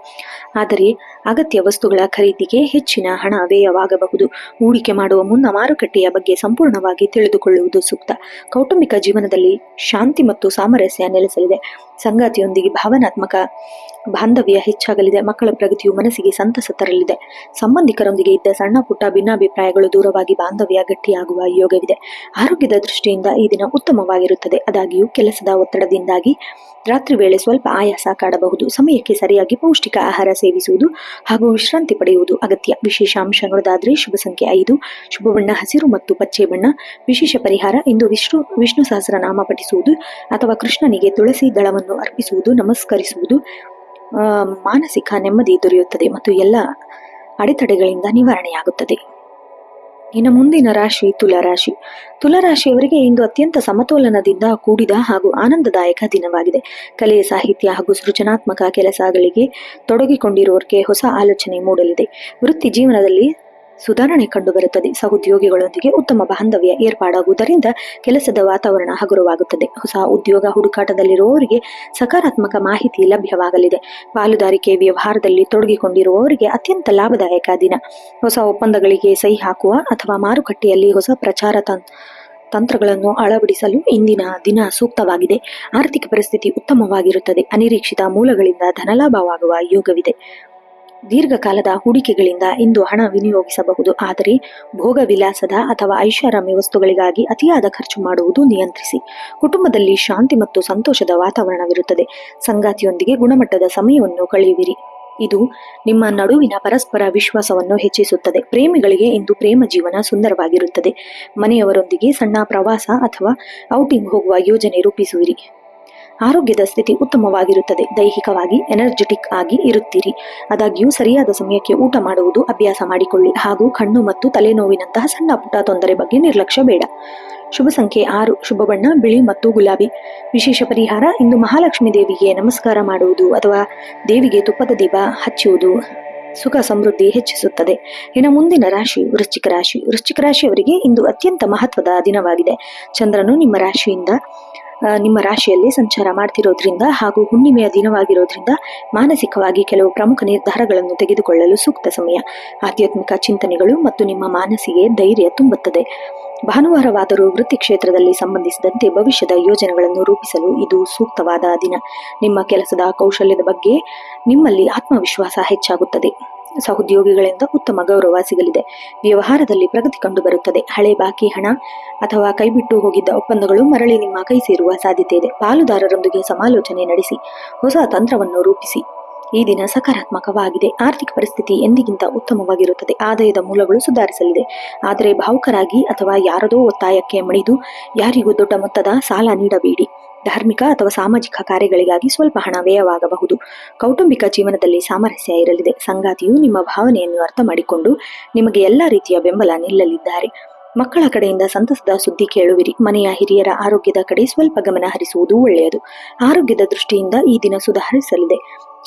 ಆದರೆ ಅಗತ್ಯ ವಸ್ತುಗಳ ಖರೀದಿಗೆ ಹೆಚ್ಚಿನ ಹಣ ವ್ಯಯವಾಗಬಹುದು. ಹೂಡಿಕೆ ಮಾಡುವ ಮುನ್ನ ಮಾರುಕಟ್ಟೆಯ ಬಗ್ಗೆ ಸಂಪೂರ್ಣವಾಗಿ ತಿಳಿದುಕೊಳ್ಳುವುದು ಸೂಕ್ತ. ಕೌಟುಂಬಿಕ ಜೀವನದಲ್ಲಿ ಶಾಂತಿ ಮತ್ತು ಸಾಮರಸ್ಯ ನೆಲೆಸಲಿದೆ. ಸಂಗಾತಿಯೊಂದಿಗೆ ಭಾವನಾತ್ಮಕ ಬಾಂಧವ್ಯ ಹೆಚ್ಚಾಗಲಿದೆ. ಮಕ್ಕಳ ಪ್ರಗತಿಯು ಮನಸ್ಸಿಗೆ ಸಂತಸ ತರಲಿದೆ. ಸಂಬಂಧಿಕರೊಂದಿಗೆ ಇದ್ದ ಸಣ್ಣ ಪುಟ್ಟ ಭಿನ್ನಾಭಿಪ್ರಾಯಗಳು ದೂರವಾಗಿ ಬಾಂಧವ್ಯ ಗಟ್ಟಿಯಾಗುವ ಯೋಗವಿದೆ. ಆರೋಗ್ಯದ ದೃಷ್ಟಿಯಿಂದ ಈ ದಿನ ಉತ್ತಮವಾಗಿರುತ್ತದೆ. ಆದಾಗ್ಯೂ ಕೆಲಸದ ಒತ್ತಡದಿಂದಾಗಿ ರಾತ್ರಿ ವೇಳೆ ಸ್ವಲ್ಪ ಆಯಾಸ ಕಾಡಬಹುದು. ಸಮಯಕ್ಕೆ ಸರಿಯಾಗಿ ಪೌಷ್ಟಿಕ ಆಹಾರ ಸೇವಿಸುವುದು ಹಾಗೂ ವಿಶ್ರಾಂತಿ ಪಡೆಯುವುದು ಅಗತ್ಯ. ವಿಶೇಷ ಅಂಶ ನೋಡೋದಾದ್ರೆ ಶುಭ ಸಂಖ್ಯೆ 5, ಶುಭ ಬಣ್ಣ ಹಸಿರು ಮತ್ತು ಪಚ್ಚೆ ಬಣ್ಣ. ವಿಶೇಷ ಪರಿಹಾರ ಇಂದು ವಿಷ್ಣು ಸಹಸ್ರನಾಮ ಪಠಿಸುವುದು ಅಥವಾ ಕೃಷ್ಣನಿಗೆ ತುಳಸಿ ದಳವನ್ನು ಅರ್ಪಿಸುವುದು, ನಮಸ್ಕರಿಸುವುದು ಮಾನಸಿಕ ನೆಮ್ಮದಿ ದೊರೆಯುತ್ತದೆ ಮತ್ತು ಎಲ್ಲ ಅಡೆತಡೆಗಳಿಂದ ನಿವಾರಣೆಯಾಗುತ್ತದೆ. ಇನ್ನು ಮುಂದಿನ ರಾಶಿ ತುಲಾರಾಶಿ. ತುಲಾರಾಶಿಯವರಿಗೆ ಇಂದು ಅತ್ಯಂತ ಸಮತೋಲನದಿಂದ ಕೂಡಿದ ಹಾಗೂ ಆನಂದದಾಯಕ ದಿನವಾಗಿದೆ. ಕಲೆ, ಸಾಹಿತ್ಯ ಹಾಗೂ ಸೃಜನಾತ್ಮಕ ಕೆಲಸಗಳಿಗೆ ತೊಡಗಿಕೊಂಡಿರುವವರಿಗೆ ಹೊಸ ಆಲೋಚನೆ ಮೂಡಲಿದೆ. ವೃತ್ತಿ ಜೀವನದಲ್ಲಿ ಸುಧಾರಣೆ ಕಂಡುಬರುತ್ತದೆ. ಸಹೋದ್ಯೋಗಿಗಳೊಂದಿಗೆ ಉತ್ತಮ ಬಾಂಧವ್ಯ ಏರ್ಪಾಡಾಗುವುದರಿಂದ ಕೆಲಸದ ವಾತಾವರಣ ಹಗುರವಾಗುತ್ತದೆ. ಹೊಸ ಉದ್ಯೋಗ ಹುಡುಕಾಟದಲ್ಲಿರುವವರಿಗೆ ಸಕಾರಾತ್ಮಕ ಮಾಹಿತಿ ಲಭ್ಯವಾಗಲಿದೆ. ಪಾಲುದಾರಿಕೆ ವ್ಯವಹಾರದಲ್ಲಿ ತೊಡಗಿಕೊಂಡಿರುವವರಿಗೆ ಅತ್ಯಂತ ಲಾಭದಾಯಕ ದಿನ. ಹೊಸ ಒಪ್ಪಂದಗಳಿಗೆ ಸಹಿ ಹಾಕುವ ಅಥವಾ ಮಾರುಕಟ್ಟೆಯಲ್ಲಿ ಹೊಸ ಪ್ರಚಾರ ತಂತ್ರಗಳನ್ನು ಅಳವಡಿಸಲು ಇಂದಿನ ದಿನ ಸೂಕ್ತವಾಗಿದೆ. ಆರ್ಥಿಕ ಪರಿಸ್ಥಿತಿ ಉತ್ತಮವಾಗಿರುತ್ತದೆ. ಅನಿರೀಕ್ಷಿತ ಮೂಲಗಳಿಂದ ಧನಲಾಭವಾಗುವ ಯೋಗವಿದೆ. ದೀರ್ಘಕಾಲದ ಹೂಡಿಕೆಗಳಿಂದ ಇಂದು ಹಣ ವಿನಿಯೋಗಿಸಬಹುದು. ಆದರೆ ಭೋಗ ವಿಲಾಸದ ಅಥವಾ ಐಷಾರಾಮಿ ವಸ್ತುಗಳಿಗಾಗಿ ಅತಿಯಾದ ಖರ್ಚು ಮಾಡುವುದು ನಿಯಂತ್ರಿಸಿ. ಕುಟುಂಬದಲ್ಲಿ ಶಾಂತಿ ಮತ್ತು ಸಂತೋಷದ ವಾತಾವರಣವಿರುತ್ತದೆ. ಸಂಗಾತಿಯೊಂದಿಗೆ ಗುಣಮಟ್ಟದ ಸಮಯವನ್ನು ಕಳೆಯುವಿರಿ. ಇದು ನಿಮ್ಮ ನಡುವಿನ ಪರಸ್ಪರ ವಿಶ್ವಾಸವನ್ನು ಹೆಚ್ಚಿಸುತ್ತದೆ. ಪ್ರೇಮಿಗಳಿಗೆ ಇಂದು ಪ್ರೇಮ ಜೀವನ ಸುಂದರವಾಗಿರುತ್ತದೆ. ಮನೆಯವರೊಂದಿಗೆ ಸಣ್ಣ ಪ್ರವಾಸ ಅಥವಾ ಔಟಿಂಗ್ ಹೋಗುವ ಯೋಜನೆ ರೂಪಿಸುವಿರಿ. ಆರೋಗ್ಯದ ಸ್ಥಿತಿ ಉತ್ತಮವಾಗಿರುತ್ತದೆ. ದೈಹಿಕವಾಗಿ ಎನರ್ಜೆಟಿಕ್ ಆಗಿ ಇರುತ್ತೀರಿ. ಆದಾಗ್ಯೂ ಸರಿಯಾದ ಸಮಯಕ್ಕೆ ಊಟ ಮಾಡುವುದು ಅಭ್ಯಾಸ ಮಾಡಿಕೊಳ್ಳಿ ಹಾಗೂ ಕಣ್ಣು ಮತ್ತು ತಲೆನೋವಿನಂತಹ ಸಣ್ಣ ಪುಟ್ಟ ತೊಂದರೆ ಬಗ್ಗೆ ನಿರ್ಲಕ್ಷ್ಯ ಬೇಡ. ಶುಭ ಸಂಖ್ಯೆ 6, ಶುಭ ಬಣ್ಣ ಬಿಳಿ ಮತ್ತು ಗುಲಾಬಿ. ವಿಶೇಷ ಪರಿಹಾರ ಇಂದು ಮಹಾಲಕ್ಷ್ಮಿ ದೇವಿಗೆ ನಮಸ್ಕಾರ ಮಾಡುವುದು ಅಥವಾ ದೇವಿಗೆ ತುಪ್ಪದ ದೀಪ ಹಚ್ಚುವುದು ಸುಖ ಸಮೃದ್ಧಿ ಹೆಚ್ಚಿಸುತ್ತದೆ. ಇನ್ನು ಮುಂದಿನ ರಾಶಿ ವೃಶ್ಚಿಕ ರಾಶಿ. ವೃಶ್ಚಿಕ ರಾಶಿಯವರಿಗೆ ಇಂದು ಅತ್ಯಂತ ಮಹತ್ವದ ದಿನವಾಗಿದೆ. ಚಂದ್ರನು ನಿಮ್ಮ ರಾಶಿಯಲ್ಲಿ ಸಂಚಾರ ಮಾಡ್ತಿರೋದ್ರಿಂದ ಹಾಗೂ ಹುಣ್ಣಿಮೆಯ ದಿನವಾಗಿರೋದ್ರಿಂದ ಮಾನಸಿಕವಾಗಿ ಕೆಲವು ಪ್ರಮುಖ ನಿರ್ಧಾರಗಳನ್ನು ತೆಗೆದುಕೊಳ್ಳಲು ಸೂಕ್ತ ಸಮಯ. ಆಧ್ಯಾತ್ಮಿಕ ಚಿಂತನೆಗಳು ಮತ್ತು ನಿಮ್ಮ ಮನಸ್ಸಿಗೆ ಧೈರ್ಯ ತುಂಬುತ್ತದೆ. ಭಾನುವಾರವಾದರೂ ವೃತ್ತಿ ಕ್ಷೇತ್ರದಲ್ಲಿ ಸಂಬಂಧಿಸಿದಂತೆ ಭವಿಷ್ಯದ ಯೋಜನೆಗಳನ್ನು ರೂಪಿಸಲು ಇದು ಸೂಕ್ತವಾದ ದಿನ. ನಿಮ್ಮ ಕೆಲಸದ ಕೌಶಲ್ಯದ ಬಗ್ಗೆ ನಿಮ್ಮಲ್ಲಿ ಆತ್ಮವಿಶ್ವಾಸ ಹೆಚ್ಚಾಗುತ್ತದೆ. ಸಹೋದ್ಯೋಗಿಗಳಿಂದ ಉತ್ತಮ ಗೌರವ ಸಿಗಲಿದೆ. ವ್ಯವಹಾರದಲ್ಲಿ ಪ್ರಗತಿ ಕಂಡುಬರುತ್ತದೆ. ಹಳೆ ಬಾಕಿ ಹಣ ಅಥವಾ ಕೈಬಿಟ್ಟು ಹೋಗಿದ್ದ ಒಪ್ಪಂದಗಳು ಮರಳಿ ನಿಮ್ಮ ಕೈ ಸೇರುವ ಸಾಧ್ಯತೆ ಇದೆ. ಪಾಲುದಾರರೊಂದಿಗೆ ಸಮಾಲೋಚನೆ ನಡೆಸಿ ಹೊಸ ತಂತ್ರವನ್ನು ರೂಪಿಸಿ. ಈ ದಿನ ಸಕಾರಾತ್ಮಕವಾಗಿದೆ. ಆರ್ಥಿಕ ಪರಿಸ್ಥಿತಿ ಎಂದಿಗಿಂತ ಉತ್ತಮವಾಗಿರುತ್ತದೆ. ಆದಾಯದ ಮೂಲಗಳು ಸುಧಾರಿಸಲಿದೆ. ಆದರೆ ಭಾವುಕರಾಗಿ ಅಥವಾ ಯಾರದೋ ಒತ್ತಾಯಕ್ಕೆ ಮಣಿದು ಯಾರಿಗೂ ದೊಡ್ಡ ಮೊತ್ತದ ಸಾಲ ನೀಡಬೇಡಿ. ಧಾರ್ಮಿಕ ಅಥವಾ ಸಾಮಾಜಿಕ ಕಾರ್ಯಗಳಿಗಾಗಿ ಸ್ವಲ್ಪ ಹಣ ವ್ಯಯವಾಗಬಹುದು. ಕೌಟುಂಬಿಕ ಜೀವನದಲ್ಲಿ ಸಾಮರಸ್ಯ ಇರಲಿದೆ. ಸಂಗಾತಿಯು ನಿಮ್ಮ ಭಾವನೆಯನ್ನು ಅರ್ಥ ಮಾಡಿಕೊಂಡು ನಿಮಗೆ ಎಲ್ಲ ರೀತಿಯ ಬೆಂಬಲ ನಿಲ್ಲಲಿದ್ದಾರೆ. ಮಕ್ಕಳ ಕಡೆಯಿಂದ ಸಂತಸದ ಸುದ್ದಿ ಕೇಳುವಿರಿ. ಮನೆಯ ಹಿರಿಯರ ಆರೋಗ್ಯದ ಕಡೆ ಸ್ವಲ್ಪ ಗಮನ ಹರಿಸುವುದು ಒಳ್ಳೆಯದು. ಆರೋಗ್ಯದ ದೃಷ್ಟಿಯಿಂದ ಈ ದಿನ ಸುಧಾರಿಸಲಿದೆ.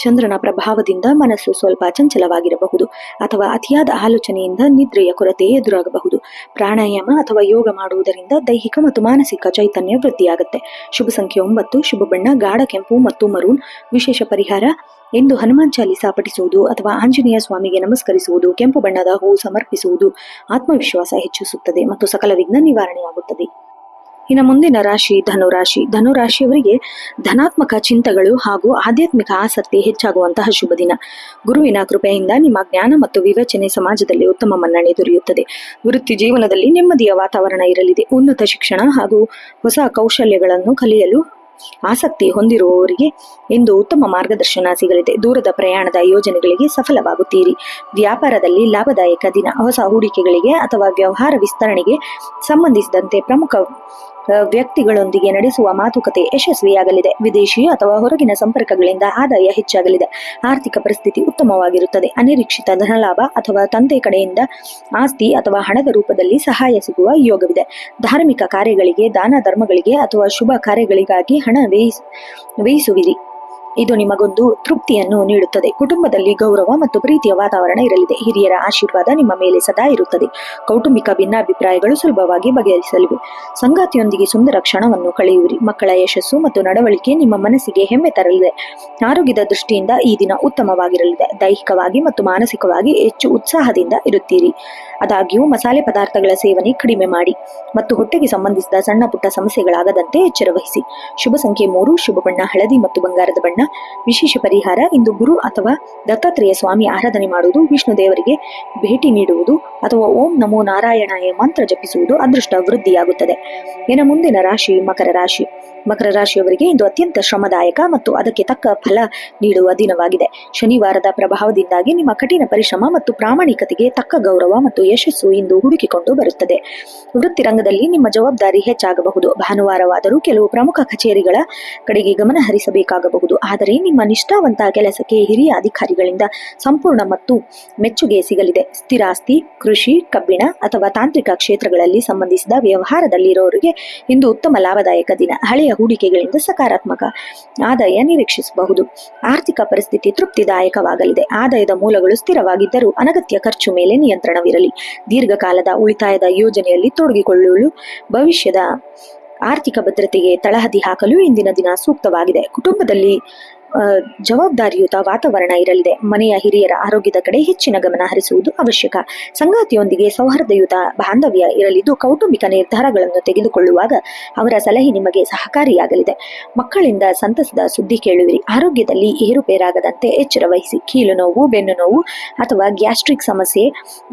ಚಂದ್ರನ ಪ್ರಭಾವದಿಂದ ಮನಸ್ಸು ಸ್ವಲ್ಪ ಚಂಚಲವಾಗಿರಬಹುದು ಅಥವಾ ಅತಿಯಾದ ಆಲೋಚನೆಯಿಂದ ನಿದ್ರೆಯ ಕೊರತೆ ಎದುರಾಗಬಹುದು. ಪ್ರಾಣಾಯಾಮ ಅಥವಾ ಯೋಗ ಮಾಡುವುದರಿಂದ ದೈಹಿಕ ಮತ್ತು ಮಾನಸಿಕ ಚೈತನ್ಯ ವೃದ್ಧಿಯಾಗುತ್ತೆ. ಶುಭ ಸಂಖ್ಯೆ 9, ಶುಭ ಬಣ್ಣ ಗಾಢ ಕೆಂಪು ಮತ್ತು ಮರೂನ್. ವಿಶೇಷ ಪರಿಹಾರ ಎಂದು ಹನುಮಾನ್ ಚಾಲಿಸಾ ಪಠಿಸುವುದು ಅಥವಾ ಆಂಜನೇಯ ಸ್ವಾಮಿಗೆ ನಮಸ್ಕರಿಸುವುದು, ಕೆಂಪು ಬಣ್ಣದ ಹೂವು ಸಮರ್ಪಿಸುವುದು ಆತ್ಮವಿಶ್ವಾಸ ಹೆಚ್ಚಿಸುತ್ತದೆ ಮತ್ತು ಸಕಲ ವಿಘ್ನ ನಿವಾರಣೆಯಾಗುತ್ತದೆ. ಇನ್ನು ಮುಂದಿನ ರಾಶಿ ಧನುರಾಶಿ. ಧನುರಾಶಿಯವರಿಗೆ ಧನಾತ್ಮಕ ಚಿಂತನೆಗಳು ಹಾಗೂ ಆಧ್ಯಾತ್ಮಿಕ ಆಸಕ್ತಿ ಹೆಚ್ಚಾಗುವಂತಹ ಶುಭ ದಿನ. ಗುರುವಿನ ಕೃಪೆಯಿಂದ ನಿಮ್ಮ ಜ್ಞಾನ ಮತ್ತು ವಿವೇಚನೆ ಸಮಾಜದಲ್ಲಿ ಉತ್ತಮ ಮನ್ನಣೆ ದೊರೆಯುತ್ತದೆ. ವೃತ್ತಿ ಜೀವನದಲ್ಲಿ ನೆಮ್ಮದಿಯ ವಾತಾವರಣ ಇರಲಿದೆ. ಉನ್ನತ ಶಿಕ್ಷಣ ಹಾಗೂ ಹೊಸ ಕೌಶಲ್ಯಗಳನ್ನು ಕಲಿಯಲು ಆಸಕ್ತಿ ಹೊಂದಿರುವವರಿಗೆ ಇಂದು ಉತ್ತಮ ಮಾರ್ಗದರ್ಶನ ಸಿಗಲಿದೆ. ದೂರದ ಪ್ರಯಾಣದ ಯೋಜನೆಗಳಿಗೆ ಸಫಲವಾಗುತ್ತೀರಿ. ವ್ಯಾಪಾರದಲ್ಲಿ ಲಾಭದಾಯಕ ದಿನ. ಹೊಸ ಹೂಡಿಕೆಗಳಿಗೆ ಅಥವಾ ವ್ಯವಹಾರ ವಿಸ್ತರಣೆಗೆ ಸಂಬಂಧಿಸಿದಂತೆ ಪ್ರಮುಖ ವ್ಯಕ್ತಿಗಳೊಂದಿಗೆ ನಡೆಸುವ ಮಾತುಕತೆ ಯಶಸ್ವಿಯಾಗಲಿದೆ. ವಿದೇಶಿ ಅಥವಾ ಹೊರಗಿನ ಸಂಪರ್ಕಗಳಿಂದ ಆದಾಯ ಹೆಚ್ಚಾಗಲಿದೆ. ಆರ್ಥಿಕ ಪರಿಸ್ಥಿತಿ ಉತ್ತಮವಾಗಿರುತ್ತದೆ. ಅನಿರೀಕ್ಷಿತ ಧನಲಾಭ ಅಥವಾ ತಂದೆ ಕಡೆಯಿಂದ ಆಸ್ತಿ ಅಥವಾ ಹಣದ ರೂಪದಲ್ಲಿ ಸಹಾಯ ಸಿಗುವ ಯೋಗವಿದೆ. ಧಾರ್ಮಿಕ ಕಾರ್ಯಗಳಿಗೆ, ದಾನ ಧರ್ಮಗಳಿಗೆ ಅಥವಾ ಶುಭ ಕಾರ್ಯಗಳಿಗಾಗಿ ಹಣ ವ್ಯಯಿಸುವಿರಿ. ಇದು ನಿಮಗೊಂದು ತೃಪ್ತಿಯನ್ನು ನೀಡುತ್ತದೆ. ಕುಟುಂಬದಲ್ಲಿ ಗೌರವ ಮತ್ತು ಪ್ರೀತಿಯ ವಾತಾವರಣ ಇರಲಿದೆ. ಹಿರಿಯರ ಆಶೀರ್ವಾದ ನಿಮ್ಮ ಮೇಲೆ ಸದಾ ಇರುತ್ತದೆ. ಕೌಟುಂಬಿಕ ಭಿನ್ನಾಭಿಪ್ರಾಯಗಳು ಸುಲಭವಾಗಿ ಬಗೆಹರಿಸಲಿವೆ. ಸಂಗಾತಿಯೊಂದಿಗೆ ಸುಂದರ ಕ್ಷಣವನ್ನು ಕಳೆಯುವಿರಿ. ಮಕ್ಕಳ ಯಶಸ್ಸು ಮತ್ತು ನಡವಳಿಕೆ ನಿಮ್ಮ ಮನಸ್ಸಿಗೆ ಹೆಮ್ಮೆ ತರಲಿದೆ. ಆರೋಗ್ಯದ ದೃಷ್ಟಿಯಿಂದ ಈ ದಿನ ಉತ್ತಮವಾಗಿರಲಿದೆ. ದೈಹಿಕವಾಗಿ ಮತ್ತು ಮಾನಸಿಕವಾಗಿ ಹೆಚ್ಚು ಉತ್ಸಾಹದಿಂದ ಇರುತ್ತೀರಿ. ಆದಾಗ್ಯೂ ಮಸಾಲೆ ಪದಾರ್ಥಗಳ ಸೇವನೆ ಕಡಿಮೆ ಮಾಡಿ ಮತ್ತು ಹೊಟ್ಟೆಗೆ ಸಂಬಂಧಿಸಿದ ಸಣ್ಣ ಪುಟ್ಟ ಸಮಸ್ಯೆಗಳಾಗದಂತೆ ಎಚ್ಚರ ವಹಿಸಿ. ಶುಭ ಸಂಖ್ಯೆ 3, ಶುಭ ಬಣ್ಣ ಹಳದಿ ಮತ್ತು ಬಂಗಾರದ ಬಣ್ಣ. ವಿಶೇಷ ಪರಿಹಾರ ಇಂದು ಗುರು ಅಥವಾ ದತ್ತಾತ್ರೇಯ ಸ್ವಾಮಿ ಆರಾಧನೆ ಮಾಡುವುದು, ವಿಷ್ಣು ದೇವರಿಗೆ ಭೇಟಿ ನೀಡುವುದು ಅಥವಾ ಓಂ ನಮೋ ನಾರಾಯಣಾಯ ಮಂತ್ರ ಜಪಿಸುವುದು ಅದೃಷ್ಟ ವೃದ್ಧಿಯಾಗುತ್ತದೆ. ಇನ್ನು ಮುಂದಿನ ರಾಶಿ ಮಕರ ರಾಶಿ. ಮಕರ ರಾಶಿಯವರಿಗೆ ಇಂದು ಅತ್ಯಂತ ಶ್ರಮದಾಯಕ ಮತ್ತು ಅದಕ್ಕೆ ತಕ್ಕ ಫಲ ನೀಡುವ ದಿನವಾಗಿದೆ. ಶನಿವಾರದ ಪ್ರಭಾವದಿಂದಾಗಿ ನಿಮ್ಮ ಕಠಿಣ ಪರಿಶ್ರಮ ಮತ್ತು ಪ್ರಾಮಾಣಿಕತೆಗೆ ತಕ್ಕ ಗೌರವ ಮತ್ತು ಯಶಸ್ಸು ಇಂದು ಹುಡುಕಿಕೊಂಡು ಬರುತ್ತದೆ. ವೃತ್ತಿ ರಂಗದಲ್ಲಿ ನಿಮ್ಮ ಜವಾಬ್ದಾರಿ ಹೆಚ್ಚಾಗಬಹುದು. ಭಾನುವಾರವಾದರೂ ಕೆಲವು ಪ್ರಮುಖ ಕಚೇರಿಗಳ ಕಡೆಗೆ ಗಮನ ಹರಿಸಬೇಕಾಗಬಹುದು. ಆದರೆ ನಿಮ್ಮ ನಿಷ್ಠಾವಂತ ಕೆಲಸಕ್ಕೆ ಹಿರಿಯ ಅಧಿಕಾರಿಗಳಿಂದ ಸಂಪೂರ್ಣ ಮತ್ತು ಮೆಚ್ಚುಗೆ ಸಿಗಲಿದೆ. ಸ್ಥಿರಾಸ್ತಿ, ಕೃಷಿ, ಕಬ್ಬಿಣ ಅಥವಾ ತಾಂತ್ರಿಕ ಕ್ಷೇತ್ರಗಳಲ್ಲಿ ಸಂಬಂಧಿಸಿದ ವ್ಯವಹಾರದಲ್ಲಿರೋರಿಗೆ ಇಂದು ಉತ್ತಮ ಲಾಭದಾಯಕ ದಿನ. ಹಳೆಯ ಹೂಡಿಕೆಗಳಿಂದ ಸಕಾರಾತ್ಮಕ ಆದಾಯ ನಿರೀಕ್ಷಿಸಬಹುದು. ಆರ್ಥಿಕ ಪರಿಸ್ಥಿತಿ ತೃಪ್ತಿದಾಯಕವಾಗಲಿದೆ. ಆದಾಯದ ಮೂಲಗಳು ಸ್ಥಿರವಾಗಿದ್ದರೂ ಅನಗತ್ಯ ಖರ್ಚು ಮೇಲೆ ನಿಯಂತ್ರಣವಿರಲಿ. ದೀರ್ಘಕಾಲದ ಉಳಿತಾಯದ ಯೋಜನೆಯಲ್ಲಿ ತೊಡಗಿಕೊಳ್ಳಲು ಭವಿಷ್ಯದ ಆರ್ಥಿಕ ಭದ್ರತೆಗೆ ತಳಹದಿ ಹಾಕಲು ಇಂದಿನ ದಿನ ಸೂಕ್ತವಾಗಿದೆ. ಕುಟುಂಬದಲ್ಲಿ ಜವಾಬ್ದಾರಿಯುತ ವಾತಾವರಣ ಇರಲಿದೆ. ಮನೆಯ ಹಿರಿಯರ ಆರೋಗ್ಯದ ಕಡೆ ಹೆಚ್ಚಿನ ಗಮನ ಹರಿಸುವುದು ಅವಶ್ಯಕ. ಸಂಗಾತಿಯೊಂದಿಗೆ ಸೌಹಾರ್ದಯುತ ಬಾಂಧವ್ಯ ಇರಲಿದ್ದು, ಕೌಟುಂಬಿಕ ನಿರ್ಧಾರಗಳನ್ನು ತೆಗೆದುಕೊಳ್ಳುವಾಗ ಅವರ ಸಲಹೆ ನಿಮಗೆ ಸಹಕಾರಿಯಾಗಲಿದೆ. ಮಕ್ಕಳಿಂದ ಸಂತಸದ ಸುದ್ದಿ ಕೇಳುವಿರಿ. ಆರೋಗ್ಯದಲ್ಲಿ ಏರುಪೇರಾಗದಂತೆ ಎಚ್ಚರ ವಹಿಸಿ. ಕೀಲು ನೋವು, ಬೆನ್ನು ನೋವು ಅಥವಾ ಗ್ಯಾಸ್ಟ್ರಿಕ್ ಸಮಸ್ಯೆ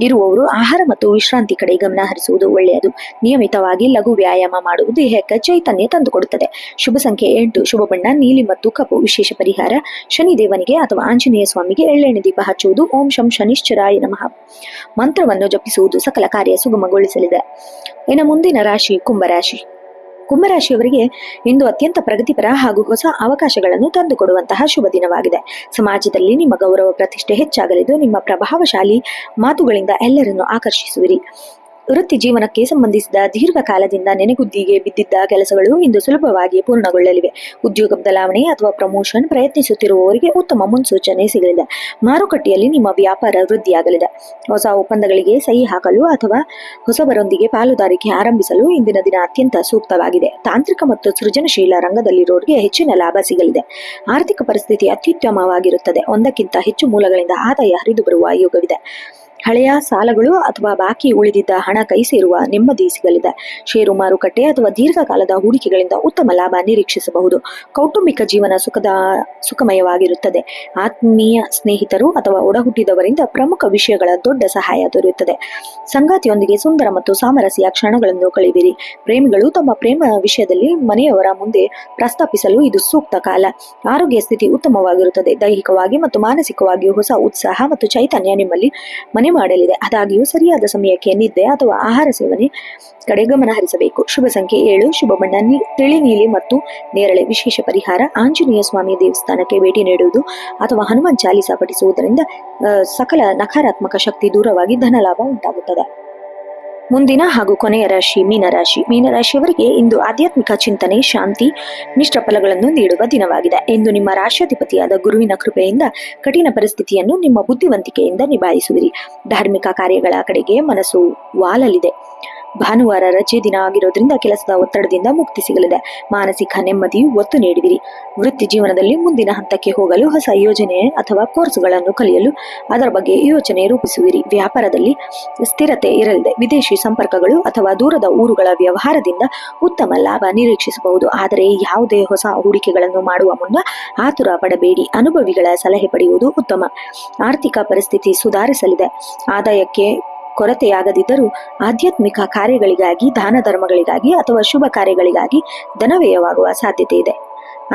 ಇರುವವರು ಆಹಾರ ಮತ್ತು ವಿಶ್ರಾಂತಿ ಕಡೆ ಗಮನ ಹರಿಸುವುದು ಒಳ್ಳೆಯದು. ನಿಯಮಿತವಾಗಿ ಲಘು ವ್ಯಾಯಾಮ ಮಾಡುವುದು ದೇಹಕ್ಕೆ ಚೈತನ್ಯ ತಂದುಕೊಡುತ್ತದೆ. ಶುಭ ಸಂಖ್ಯೆ 8, ಶುಭ ಬಣ್ಣ ನೀಲಿ ಮತ್ತು ಕಪ್ಪು. ವಿಶೇಷ ಪರಿಹಾರ ಶನಿದೇವನಿಗೆ ಅಥವಾ ಆಂಜನೇಯ ಸ್ವಾಮಿಗೆ ಎಳ್ಳೆಣ್ಣೆ ದೀಪ ಹಚ್ಚುವುದು, ಓಂ ಶಂ ಶನಿಶ್ಚರಾಯ ನಮಃ ಮಂತ್ರವನ್ನು ಜಪಿಸುವುದು ಸಕಲ ಕಾರ್ಯ ಸುಗಮಗೊಳಿಸಲಿದೆ. ಇನ್ನು ಮುಂದಿನ ರಾಶಿ ಕುಂಭರಾಶಿ. ಕುಂಭರಾಶಿಯವರಿಗೆ ಇಂದು ಅತ್ಯಂತ ಪ್ರಗತಿಪರ ಹಾಗೂ ಹೊಸ ಅವಕಾಶಗಳನ್ನು ತಂದುಕೊಡುವಂತಹ ಶುಭ ದಿನವಾಗಿದೆ. ಸಮಾಜದಲ್ಲಿ ನಿಮ್ಮ ಗೌರವ ಪ್ರತಿಷ್ಠೆ ಹೆಚ್ಚಾಗಲಿದ್ದು, ನಿಮ್ಮ ಪ್ರಭಾವಶಾಲಿ ಮಾತುಗಳಿಂದ ಎಲ್ಲರನ್ನು ಆಕರ್ಷಿಸುವಿರಿ. ವೃತ್ತಿ ಜೀವನಕ್ಕೆ ಸಂಬಂಧಿಸಿದ ದೀರ್ಘಕಾಲದಿಂದ ನೆನೆಗುದ್ದಿಗೆ ಬಿದ್ದಿದ್ದ ಕೆಲಸಗಳು ಇಂದು ಸುಲಭವಾಗಿ ಪೂರ್ಣಗೊಳ್ಳಲಿವೆ. ಉದ್ಯೋಗ ಬದಲಾವಣೆ ಅಥವಾ ಪ್ರಮೋಷನ್ ಪ್ರಯತ್ನಿಸುತ್ತಿರುವವರಿಗೆ ಉತ್ತಮ ಮುನ್ಸೂಚನೆ ಸಿಗಲಿದೆ. ಮಾರುಕಟ್ಟೆಯಲ್ಲಿ ನಿಮ್ಮ ವ್ಯಾಪಾರ ವೃದ್ಧಿಯಾಗಲಿದೆ. ಹೊಸ ಒಪ್ಪಂದಗಳಿಗೆ ಸಹಿ ಹಾಕಲು ಅಥವಾ ಹೊಸಬರೊಂದಿಗೆ ಪಾಲುದಾರಿಕೆ ಆರಂಭಿಸಲು ಇಂದಿನ ದಿನ ಅತ್ಯಂತ ಸೂಕ್ತವಾಗಿದೆ. ತಾಂತ್ರಿಕ ಮತ್ತು ಸೃಜನಶೀಲ ರಂಗದಲ್ಲಿರೋರಿಗೆ ಹೆಚ್ಚಿನ ಲಾಭ ಸಿಗಲಿದೆ. ಆರ್ಥಿಕ ಪರಿಸ್ಥಿತಿ ಅತ್ಯುತ್ತಮವಾಗಿರುತ್ತದೆ. ಒಂದಕ್ಕಿಂತ ಹೆಚ್ಚು ಮೂಲಗಳಿಂದ ಆದಾಯ ಹರಿದು ಬರುವ ಯೋಗವಿದೆ. ಹಳೆಯ ಸಾಲಗಳು ಅಥವಾ ಬಾಕಿ ಉಳಿದಿದ್ದ ಹಣ ಕೈ ಸೇರುವ ನೆಮ್ಮದಿ ಸಿಗಲಿದೆ. ಷೇರು ಮಾರುಕಟ್ಟೆ ಅಥವಾ ದೀರ್ಘಕಾಲದ ಹೂಡಿಕೆಗಳಿಂದ ಉತ್ತಮ ಲಾಭ ನಿರೀಕ್ಷಿಸಬಹುದು. ಕೌಟುಂಬಿಕ ಜೀವನ ಸುಖಮಯವಾಗಿರುತ್ತದೆ. ಆತ್ಮೀಯ ಸ್ನೇಹಿತರು ಅಥವಾ ಒಡಹುಟ್ಟಿದವರಿಂದ ಪ್ರಮುಖ ವಿಷಯಗಳ ದೊಡ್ಡ ಸಹಾಯ ದೊರೆಯುತ್ತದೆ. ಸಂಗಾತಿಯೊಂದಿಗೆ ಸುಂದರ ಮತ್ತು ಸಾಮರಸ್ಯ ಕ್ಷಣಗಳನ್ನು ಕಳೆಯುವಿರಿ. ಪ್ರೇಮಿಗಳು ತಮ್ಮ ಪ್ರೇಮ ವಿಷಯದಲ್ಲಿ ಮನೆಯವರ ಮುಂದೆ ಪ್ರಸ್ತಾಪಿಸಲು ಇದು ಸೂಕ್ತ ಕಾಲ. ಆರೋಗ್ಯ ಸ್ಥಿತಿ ಉತ್ತಮವಾಗಿರುತ್ತದೆ. ದೈಹಿಕವಾಗಿ ಮತ್ತು ಮಾನಸಿಕವಾಗಿ ಹೊಸ ಉತ್ಸಾಹ ಮತ್ತು ಚೈತನ್ಯ ನಿಮ್ಮಲ್ಲಿ ಮನೆ ಮಾಡಲಿದೆ. ಆದಾಗ್ಯೂ ಸರಿಯಾದ ಸಮಯಕ್ಕೆ ನಿದ್ದೆ ಅಥವಾ ಆಹಾರ ಸೇವನೆ ಕಡೆ ಗಮನ ಹರಿಸಬೇಕು. ಶುಭ ಸಂಖ್ಯೆ 7, ಶುಭ ಬಣ್ಣ ತಿಳಿ ನೀಲಿ ಮತ್ತು ನೇರಳೆ. ವಿಶೇಷ ಪರಿಹಾರ ಆಂಜನೇಯ ಸ್ವಾಮಿ ದೇವಸ್ಥಾನಕ್ಕೆ ಭೇಟಿ ನೀಡುವುದು ಅಥವಾ ಹನುಮಾನ್ ಚಾಲಿಸಾ ಪಠಿಸುವುದರಿಂದ ಸಕಲ ನಕಾರಾತ್ಮಕ ಶಕ್ತಿ ದೂರವಾಗಿ ಧನಲಾಭ ಉಂಟಾಗುತ್ತದೆ. ಮುಂದಿನ ಹಾಗೂ ಕೊನೆಯ ರಾಶಿ ಮೀನರಾಶಿ. ಮೀನರಾಶಿಯವರಿಗೆ ಇಂದು ಆಧ್ಯಾತ್ಮಿಕ ಚಿಂತನೆ, ಶಾಂತಿ, ಮಿಶ್ರ ಫಲಗಳನ್ನು ನೀಡುವ ದಿನವಾಗಿದೆ. ಇಂದು ನಿಮ್ಮ ರಾಶ್ಯಾಧಿಪತಿಯಾದ ಗುರುವಿನ ಕೃಪೆಯಿಂದ ಕಠಿಣ ಪರಿಸ್ಥಿತಿಯನ್ನು ನಿಮ್ಮ ಬುದ್ಧಿವಂತಿಕೆಯಿಂದ ನಿಭಾಯಿಸುವಿರಿ. ಧಾರ್ಮಿಕ ಕಾರ್ಯಗಳ ಕಡೆಗೆ ಮನಸ್ಸು ವಾಲಲಿದೆ. ಭಾನುವಾರ ರಜೆ ದಿನ ಆಗಿರೋದ್ರಿಂದ ಕೆಲಸದ ಒತ್ತಡದಿಂದ ಮುಕ್ತಿ ಸಿಗಲಿದೆ. ಮಾನಸಿಕ ನೆಮ್ಮದಿಯು ಒತ್ತು ನೀಡುವಿರಿ. ವೃತ್ತಿ ಜೀವನದಲ್ಲಿ ಮುಂದಿನ ಹಂತಕ್ಕೆ ಹೋಗಲು ಹೊಸ ಯೋಜನೆ ಅಥವಾ ಕೋರ್ಸ್ಗಳನ್ನು ಕಲಿಯಲು ಅದರ ಬಗ್ಗೆ ಯೋಚನೆ ರೂಪಿಸುವಿರಿ. ವ್ಯಾಪಾರದಲ್ಲಿ ಸ್ಥಿರತೆ ಇರಲಿದೆ. ವಿದೇಶಿ ಸಂಪರ್ಕಗಳು ಅಥವಾ ದೂರದ ಊರುಗಳ ವ್ಯವಹಾರದಿಂದ ಉತ್ತಮ ಲಾಭ ನಿರೀಕ್ಷಿಸಬಹುದು. ಆದರೆ ಯಾವುದೇ ಹೊಸ ಹೂಡಿಕೆಗಳನ್ನು ಮಾಡುವ ಮುನ್ನ ಆತುರ ಪಡಬೇಡಿ. ಅನುಭವಿಗಳ ಸಲಹೆ ಪಡೆಯುವುದು ಉತ್ತಮ. ಆರ್ಥಿಕ ಪರಿಸ್ಥಿತಿ ಸುಧಾರಿಸಲಿದೆ. ಆದಾಯಕ್ಕೆ ಕೊರತೆಯಾಗದಿದ್ದರೂ ಆಧ್ಯಾತ್ಮಿಕ ಕಾರ್ಯಗಳಿಗಾಗಿ, ದಾನ ಧರ್ಮಗಳಿಗಾಗಿ ಅಥವಾ ಶುಭ ಕಾರ್ಯಗಳಿಗಾಗಿ ಧನವ್ಯಯವಾಗುವ ಸಾಧ್ಯತೆ ಇದೆ.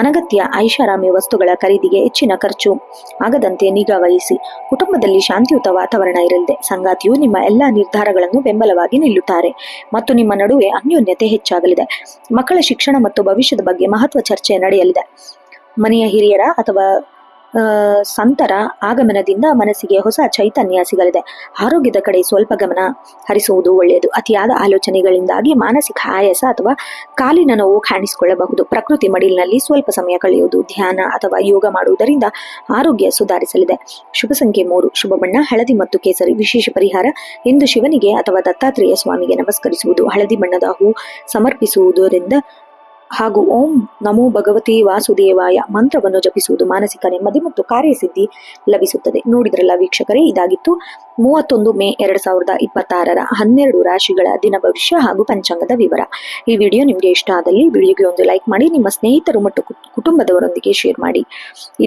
ಅನಗತ್ಯ ಐಷಾರಾಮಿ ವಸ್ತುಗಳ ಖರೀದಿಗೆ ಹೆಚ್ಚಿನ ಖರ್ಚು ಆಗದಂತೆ ನಿಗಾ ವಹಿಸಿ. ಕುಟುಂಬದಲ್ಲಿ ಶಾಂತಿಯುತ ವಾತಾವರಣ ಇರಲಿದೆ. ಸಂಗಾತಿಯು ನಿಮ್ಮ ಎಲ್ಲಾ ನಿರ್ಧಾರಗಳನ್ನು ಬೆಂಬಲವಾಗಿ ನಿಲ್ಲುತ್ತಾರೆ ಮತ್ತು ನಿಮ್ಮ ನಡುವೆ ಅನ್ಯೋನ್ಯತೆ ಹೆಚ್ಚಾಗಲಿದೆ. ಮಕ್ಕಳ ಶಿಕ್ಷಣ ಮತ್ತು ಭವಿಷ್ಯದ ಬಗ್ಗೆ ಮಹತ್ವ ಚರ್ಚೆ ನಡೆಯಲಿದೆ. ಮನೆಯ ಹಿರಿಯರ ಅಥವಾ ಸಂತರ ಆಗಮನದಿಂದ ಮನಸ್ಸಿಗೆ ಹೊಸ ಚೈತನ್ಯ ಸಿಗಲಿದೆ. ಆರೋಗ್ಯದ ಕಡೆ ಸ್ವಲ್ಪ ಗಮನ ಹರಿಸುವುದು ಒಳ್ಳೆಯದು. ಅತಿಯಾದ ಆಲೋಚನೆಗಳಿಂದಾಗಿ ಮಾನಸಿಕ ಆಯಾಸ ಅಥವಾ ಕಾಲಿನ ನೋವು ಕಾಣಿಸಿಕೊಳ್ಳಬಹುದು. ಪ್ರಕೃತಿ ಮಡಿಲಿನಲ್ಲಿ ಸ್ವಲ್ಪ ಸಮಯ ಕಳೆಯುವುದು, ಧ್ಯಾನ ಅಥವಾ ಯೋಗ ಮಾಡುವುದರಿಂದ ಆರೋಗ್ಯ ಸುಧಾರಿಸಲಿದೆ. ಶುಭ ಸಂಖ್ಯೆ 3. ಶುಭ ಬಣ್ಣ ಹಳದಿ ಮತ್ತು ಕೇಸರಿ. ವಿಶೇಷ ಪರಿಹಾರ: ಇಂದು ಶಿವನಿಗೆ ಅಥವಾ ದತ್ತಾತ್ರೇಯ ಸ್ವಾಮಿಗೆ ನಮಸ್ಕರಿಸುವುದು, ಹಳದಿ ಬಣ್ಣದ ಹೂ ಸಮರ್ಪಿಸುವುದರಿಂದ ಹಾಗೂ ಓಂ ನಮೋ ಭಗವತಿ ವಾಸುದೇವಾಯ ಮಂತ್ರವನ್ನು ಜಪಿಸುವುದು ಮಾನಸಿಕ ನೆಮ್ಮದಿ ಮತ್ತು ಕಾರ್ಯಸಿದ್ಧಿ ಲಭಿಸುತ್ತದೆ. ನೋಡಿದ್ರಲ್ಲ ವೀಕ್ಷಕರೇ, ಇದಾಗಿತ್ತು 31 ಮೇ 2026 12 ರಾಶಿಗಳ ದಿನ ಭವಿಷ್ಯ ಹಾಗೂ ಪಂಚಾಂಗದ ವಿವರ. ಈ ವಿಡಿಯೋ ನಿಮಗೆ ಇಷ್ಟ ಆದಲ್ಲಿ ವಿಡಿಯೋಗೆ ಒಂದು ಲೈಕ್ ಮಾಡಿ, ನಿಮ್ಮ ಸ್ನೇಹಿತರು ಮತ್ತು ಕುಟುಂಬದವರೊಂದಿಗೆ ಶೇರ್ ಮಾಡಿ.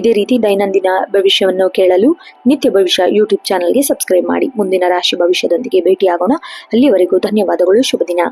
ಇದೇ ರೀತಿ ದೈನಂದಿನ ಭವಿಷ್ಯವನ್ನು ಕೇಳಲು ನಿತ್ಯ ಭವಿಷ್ಯ ಯೂಟ್ಯೂಬ್ ಚಾನಲ್ಗೆ ಸಬ್ಸ್ಕ್ರೈಬ್ ಮಾಡಿ. ಮುಂದಿನ ರಾಶಿ ಭವಿಷ್ಯದೊಂದಿಗೆ ಭೇಟಿಯಾಗೋಣ. ಅಲ್ಲಿವರೆಗೂ ಧನ್ಯವಾದಗಳು. ಶುಭ ದಿನ.